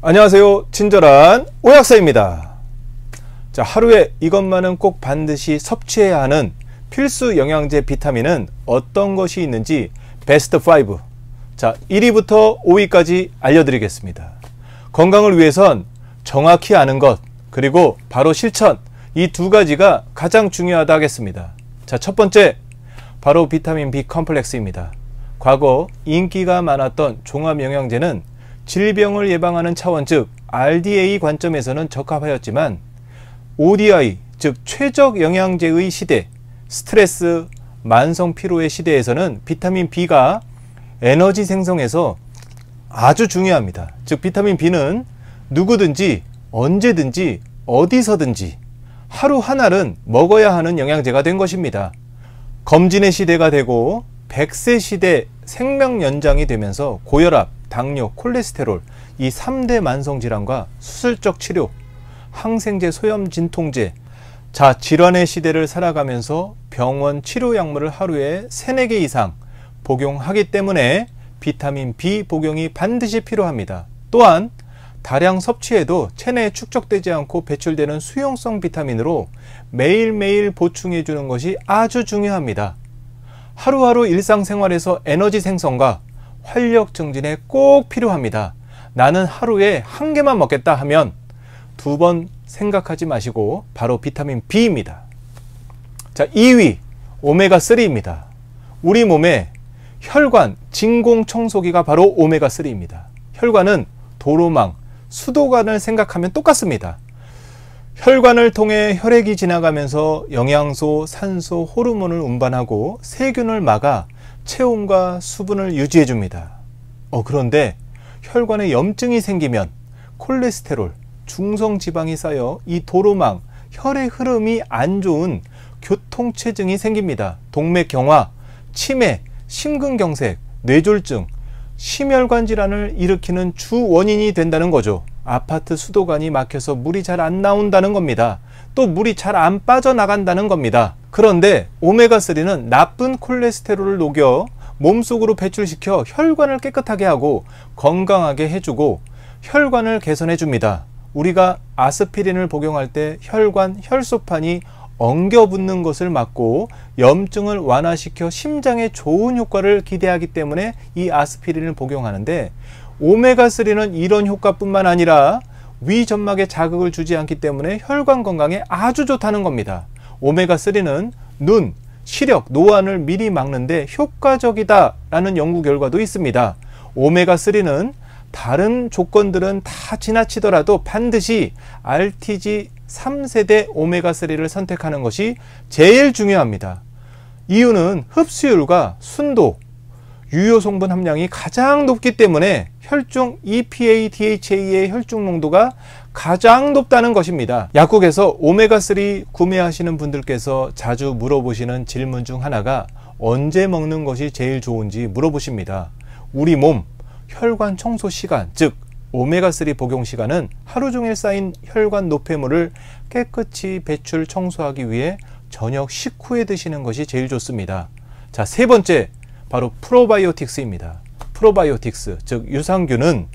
안녕하세요. 친절한 오약사입니다. 자, 하루에 이것만은 꼭 반드시 섭취해야 하는 필수 영양제 비타민은 어떤 것이 있는지 베스트 5. 자, 1위부터 5위까지 알려드리겠습니다. 건강을 위해선 정확히 아는 것, 그리고 바로 실천, 이 두 가지가 가장 중요하다 하겠습니다. 자, 첫 번째, 바로 비타민 B 컴플렉스입니다. 과거 인기가 많았던 종합영양제는 질병을 예방하는 차원, 즉 RDA 관점에서는 적합하였지만 ODI, 즉 최적 영양제의 시대, 스트레스, 만성 피로의 시대에서는 비타민 B가 에너지 생성에서 아주 중요합니다. 즉 비타민 B는 누구든지 언제든지 어디서든지 하루 한 알은 먹어야 하는 영양제가 된 것입니다. 검진의 시대가 되고 100세 시대 생명 연장이 되면서 고혈압, 당뇨, 콜레스테롤, 이 3대 만성질환과 수술적 치료, 항생제, 소염 진통제, 자, 질환의 시대를 살아가면서 병원 치료 약물을 하루에 3, 4개 이상 복용하기 때문에 비타민 B 복용이 반드시 필요합니다. 또한 다량 섭취해도 체내에 축적되지 않고 배출되는 수용성 비타민으로 매일매일 보충해 주는 것이 아주 중요합니다. 하루하루 일상생활에서 에너지 생성과 활력 증진에 꼭 필요합니다. 나는 하루에 한 개만 먹겠다 하면 2번 생각하지 마시고 바로 비타민 B입니다. 자, 2위 오메가3입니다. 우리 몸의 혈관 진공 청소기가 바로 오메가3입니다. 혈관은 도로망, 수도관을 생각하면 똑같습니다. 혈관을 통해 혈액이 지나가면서 영양소, 산소, 호르몬을 운반하고 세균을 막아 체온과 수분을 유지해 줍니다. 그런데 혈관에 염증이 생기면 콜레스테롤, 중성지방이 쌓여 이 도로망, 혈의 흐름이 안 좋은 교통체증이 생깁니다. 동맥경화, 치매, 심근경색, 뇌졸중, 심혈관 질환을 일으키는 주 원인이 된다는 거죠. 아파트 수도관이 막혀서 물이 잘 안 나온다는 겁니다. 또 물이 잘 안 빠져나간다는 겁니다. 그런데 오메가3는 나쁜 콜레스테롤을 녹여 몸속으로 배출시켜 혈관을 깨끗하게 하고 건강하게 해주고 혈관을 개선해 줍니다. 우리가 아스피린을 복용할 때 혈관, 혈소판이 엉겨붙는 것을 막고 염증을 완화시켜 심장에 좋은 효과를 기대하기 때문에 이 아스피린을 복용하는데 오메가3는 이런 효과뿐만 아니라 위점막에 자극을 주지 않기 때문에 혈관 건강에 아주 좋다는 겁니다. 오메가3는 눈, 시력, 노안을 미리 막는데 효과적이다라는 연구 결과도 있습니다. 오메가3는 다른 조건들은 다 지나치더라도 반드시 RTG 3세대 오메가3를 선택하는 것이 제일 중요합니다. 이유는 흡수율과 순도, 유효 성분 함량이 가장 높기 때문에 혈중 EPA, DHA의 혈중 농도가 가장 높다는 것입니다. 약국에서 오메가3 구매하시는 분들께서 자주 물어보시는 질문 중 하나가 언제 먹는 것이 제일 좋은지 물어보십니다. 우리 몸 혈관 청소 시간, 즉 오메가3 복용 시간은 하루 종일 쌓인 혈관 노폐물을 깨끗이 배출 청소하기 위해 저녁 식후에 드시는 것이 제일 좋습니다. 자, 세 번째, 바로 프로바이오틱스입니다. 프로바이오틱스, 즉 유산균은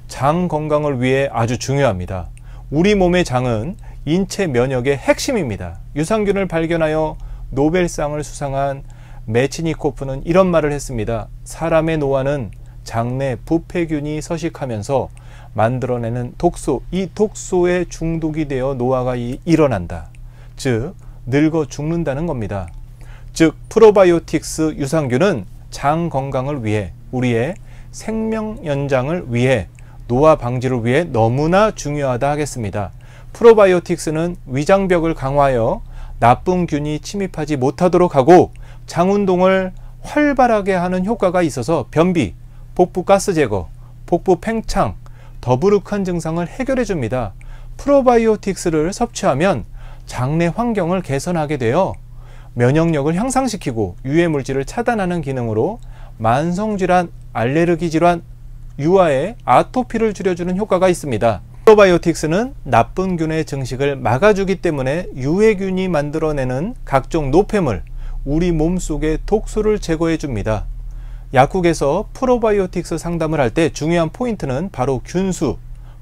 장 건강을 위해 아주 중요합니다. 우리 몸의 장은 인체 면역의 핵심입니다. 유산균을 발견하여 노벨상을 수상한 메치니코프는 이런 말을 했습니다. 사람의 노화는 장내 부패균이 서식하면서 만들어내는 독소, 이 독소에 중독이 되어 노화가 일어난다. 즉 늙어 죽는다는 겁니다. 즉 프로바이오틱스 유산균은 장 건강을 위해, 우리의 생명 연장을 위해, 노화 방지를 위해 너무나 중요하다 하겠습니다. 프로바이오틱스는 위장벽을 강화하여 나쁜 균이 침입하지 못하도록 하고 장 운동을 활발하게 하는 효과가 있어서 변비, 복부 가스 제거, 복부 팽창, 더부룩한 증상을 해결해 줍니다. 프로바이오틱스를 섭취하면 장내 환경을 개선하게 되어 면역력을 향상시키고 유해 물질을 차단하는 기능으로 만성질환, 알레르기 질환, 유아의 아토피를 줄여주는 효과가 있습니다. 프로바이오틱스는 나쁜 균의 증식을 막아주기 때문에 유해균이 만들어내는 각종 노폐물, 우리 몸속의 독소를 제거해 줍니다. 약국에서 프로바이오틱스 상담을 할 때 중요한 포인트는 바로 균수,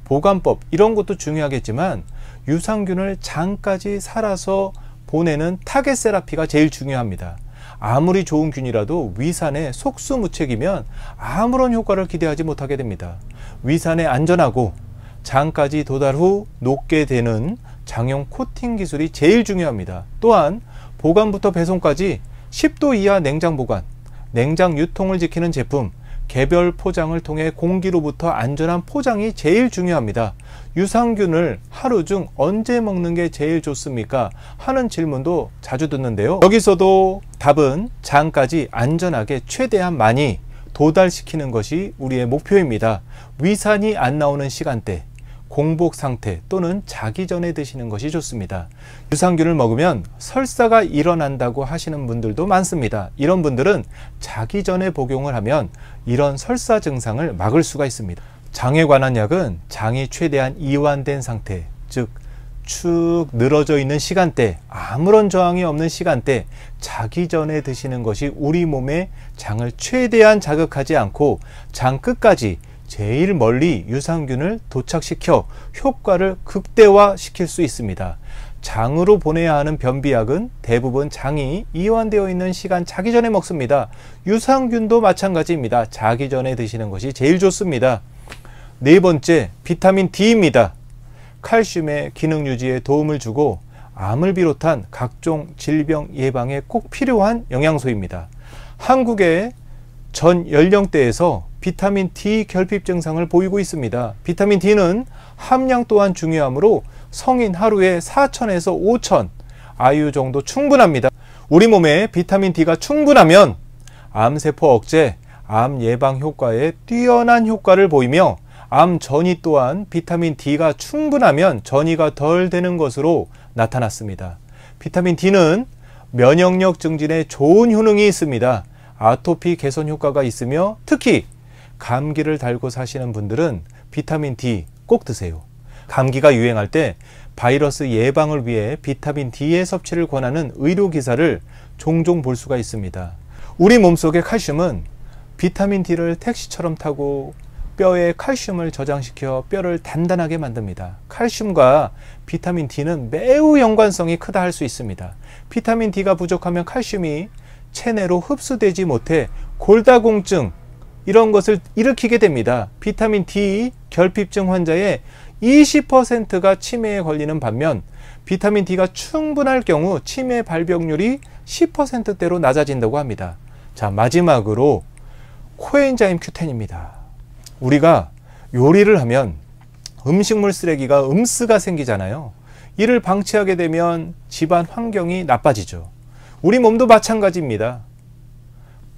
보관법 이런 것도 중요하겠지만 유산균을 장까지 살아서 보내는 타겟 세라피가 제일 중요합니다. 아무리 좋은 균이라도 위산에 속수무책이면 아무런 효과를 기대하지 못하게 됩니다. 위산에 안전하고 장까지 도달 후 녹게 되는 장용 코팅 기술이 제일 중요합니다. 또한 보관부터 배송까지 10도 이하 냉장 보관, 냉장 유통을 지키는 제품, 개별 포장을 통해 공기로부터 안전한 포장이 제일 중요합니다. 유산균을 하루 중 언제 먹는 게 제일 좋습니까? 하는 질문도 자주 듣는데요. 여기서도 답은 장까지 안전하게 최대한 많이 도달시키는 것이 우리의 목표입니다. 위산이 안 나오는 시간대, 공복 상태 또는 자기 전에 드시는 것이 좋습니다. 유산균을 먹으면 설사가 일어난다고 하시는 분들도 많습니다. 이런 분들은 자기 전에 복용을 하면 이런 설사 증상을 막을 수가 있습니다. 장에 관한 약은 장이 최대한 이완된 상태, 즉 축 늘어져 있는 시간대, 아무런 저항이 없는 시간대, 자기 전에 드시는 것이 우리 몸의 장을 최대한 자극하지 않고 장 끝까지 제일 멀리 유산균을 도착시켜 효과를 극대화시킬 수 있습니다. 장으로 보내야 하는 변비약은 대부분 장이 이완되어 있는 시간 자기 전에 먹습니다. 유산균도 마찬가지입니다. 자기 전에 드시는 것이 제일 좋습니다. 네 번째, 비타민 D입니다. 칼슘의 기능 유지에 도움을 주고 암을 비롯한 각종 질병 예방에 꼭 필요한 영양소입니다. 한국의 전 연령대에서 비타민 D 결핍 증상을 보이고 있습니다. 비타민 D는 함량 또한 중요하므로 성인 하루에 4,000에서 5,000 IU 정도 충분합니다. 우리 몸에 비타민 D가 충분하면 암세포 억제, 암 예방 효과에 뛰어난 효과를 보이며 암 전이 또한 비타민 D가 충분하면 전이가 덜 되는 것으로 나타났습니다. 비타민 D는 면역력 증진에 좋은 효능이 있습니다. 아토피 개선 효과가 있으며 특히 감기를 달고 사시는 분들은 비타민 D 꼭 드세요. 감기가 유행할 때 바이러스 예방을 위해 비타민 D의 섭취를 권하는 의료 기사를 종종 볼 수가 있습니다. 우리 몸속의 칼슘은 비타민 D를 택시처럼 타고 뼈에 칼슘을 저장시켜 뼈를 단단하게 만듭니다. 칼슘과 비타민 D는 매우 연관성이 크다 할 수 있습니다. 비타민 D가 부족하면 칼슘이 체내로 흡수되지 못해 골다공증 이런 것을 일으키게 됩니다. 비타민 D 결핍증 환자의 20%가 치매에 걸리는 반면 비타민 D가 충분할 경우 치매 발병률이 10%대로 낮아진다고 합니다. 자, 마지막으로 코엔자임 Q10입니다. 우리가 요리를 하면 음식물 쓰레기가 음스가 생기잖아요. 이를 방치하게 되면 집안 환경이 나빠지죠. 우리 몸도 마찬가지입니다.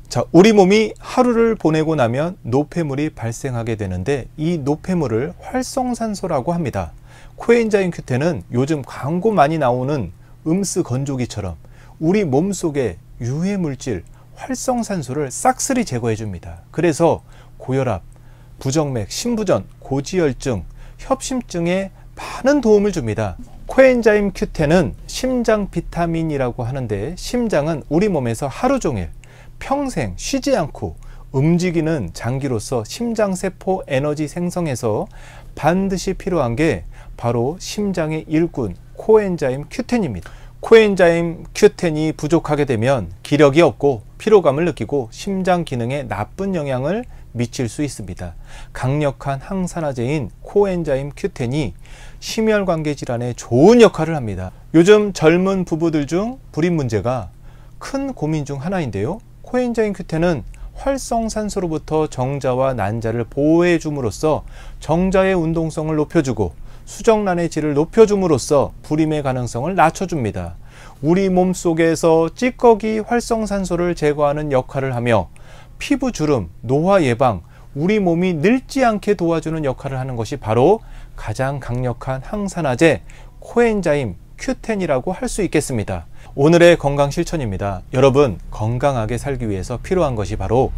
자, 우리 몸이 하루를 보내고 나면 노폐물이 발생하게 되는데 이 노폐물을 활성산소라고 합니다. 코엔자임 Q10은 요즘 광고 많이 나오는 음스 건조기처럼 우리 몸속의 유해 물질 활성산소를 싹쓸이 제거해 줍니다. 그래서 고혈압, 부정맥, 심부전, 고지혈증, 협심증에 많은 도움을 줍니다. 코엔자임 Q10은 심장 비타민이라고 하는데 심장은 우리 몸에서 하루 종일 평생 쉬지 않고 움직이는 장기로서 심장세포 에너지 생성에서 반드시 필요한 게 바로 심장의 일꾼 코엔자임 Q10입니다. 코엔자임 Q10이 부족하게 되면 기력이 없고 피로감을 느끼고 심장 기능에 나쁜 영향을 미칠 수 있습니다. 강력한 항산화제인 코엔자임 Q10이 심혈관계 질환에 좋은 역할을 합니다. 요즘 젊은 부부들 중 불임 문제가 큰 고민 중 하나인데요. 코엔자임 Q10은 활성산소로부터 정자와 난자를 보호해 줌으로써 정자의 운동성을 높여주고 수정란의 질을 높여줌으로써 불임의 가능성을 낮춰줍니다. 우리 몸속에서 찌꺼기 활성산소를 제거하는 역할을 하며 피부 주름, 노화 예방, 우리 몸이 늙지 않게 도와주는 역할을 하는 것이 바로 가장 강력한 항산화제 코엔자임 Q10이라고 할 수 있겠습니다. 오늘의 건강 실천입니다. 여러분, 건강하게 살기 위해서 필요한 것이 바로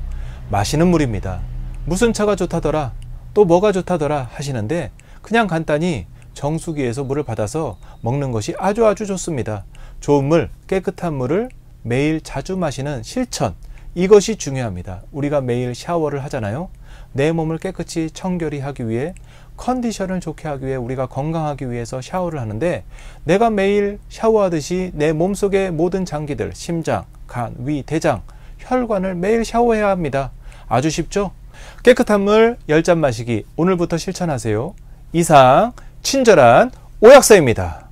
마시는 물입니다. 무슨 차가 좋다더라, 또 뭐가 좋다더라 하시는데 그냥 간단히 정수기에서 물을 받아서 먹는 것이 아주 좋습니다. 좋은 물, 깨끗한 물을 매일 자주 마시는 실천, 이것이 중요합니다. 우리가 매일 샤워를 하잖아요. 내 몸을 깨끗이 청결히 하기 위해 컨디션을 좋게 하기 위해 우리가 건강하기 위해서 샤워를 하는데 내가 매일 샤워하듯이 내 몸속의 모든 장기들, 심장, 간, 위, 대장, 혈관을 매일 샤워해야 합니다. 아주 쉽죠? 깨끗한 물 10잔 마시기 오늘부터 실천하세요. 이상 친절한 오약사입니다.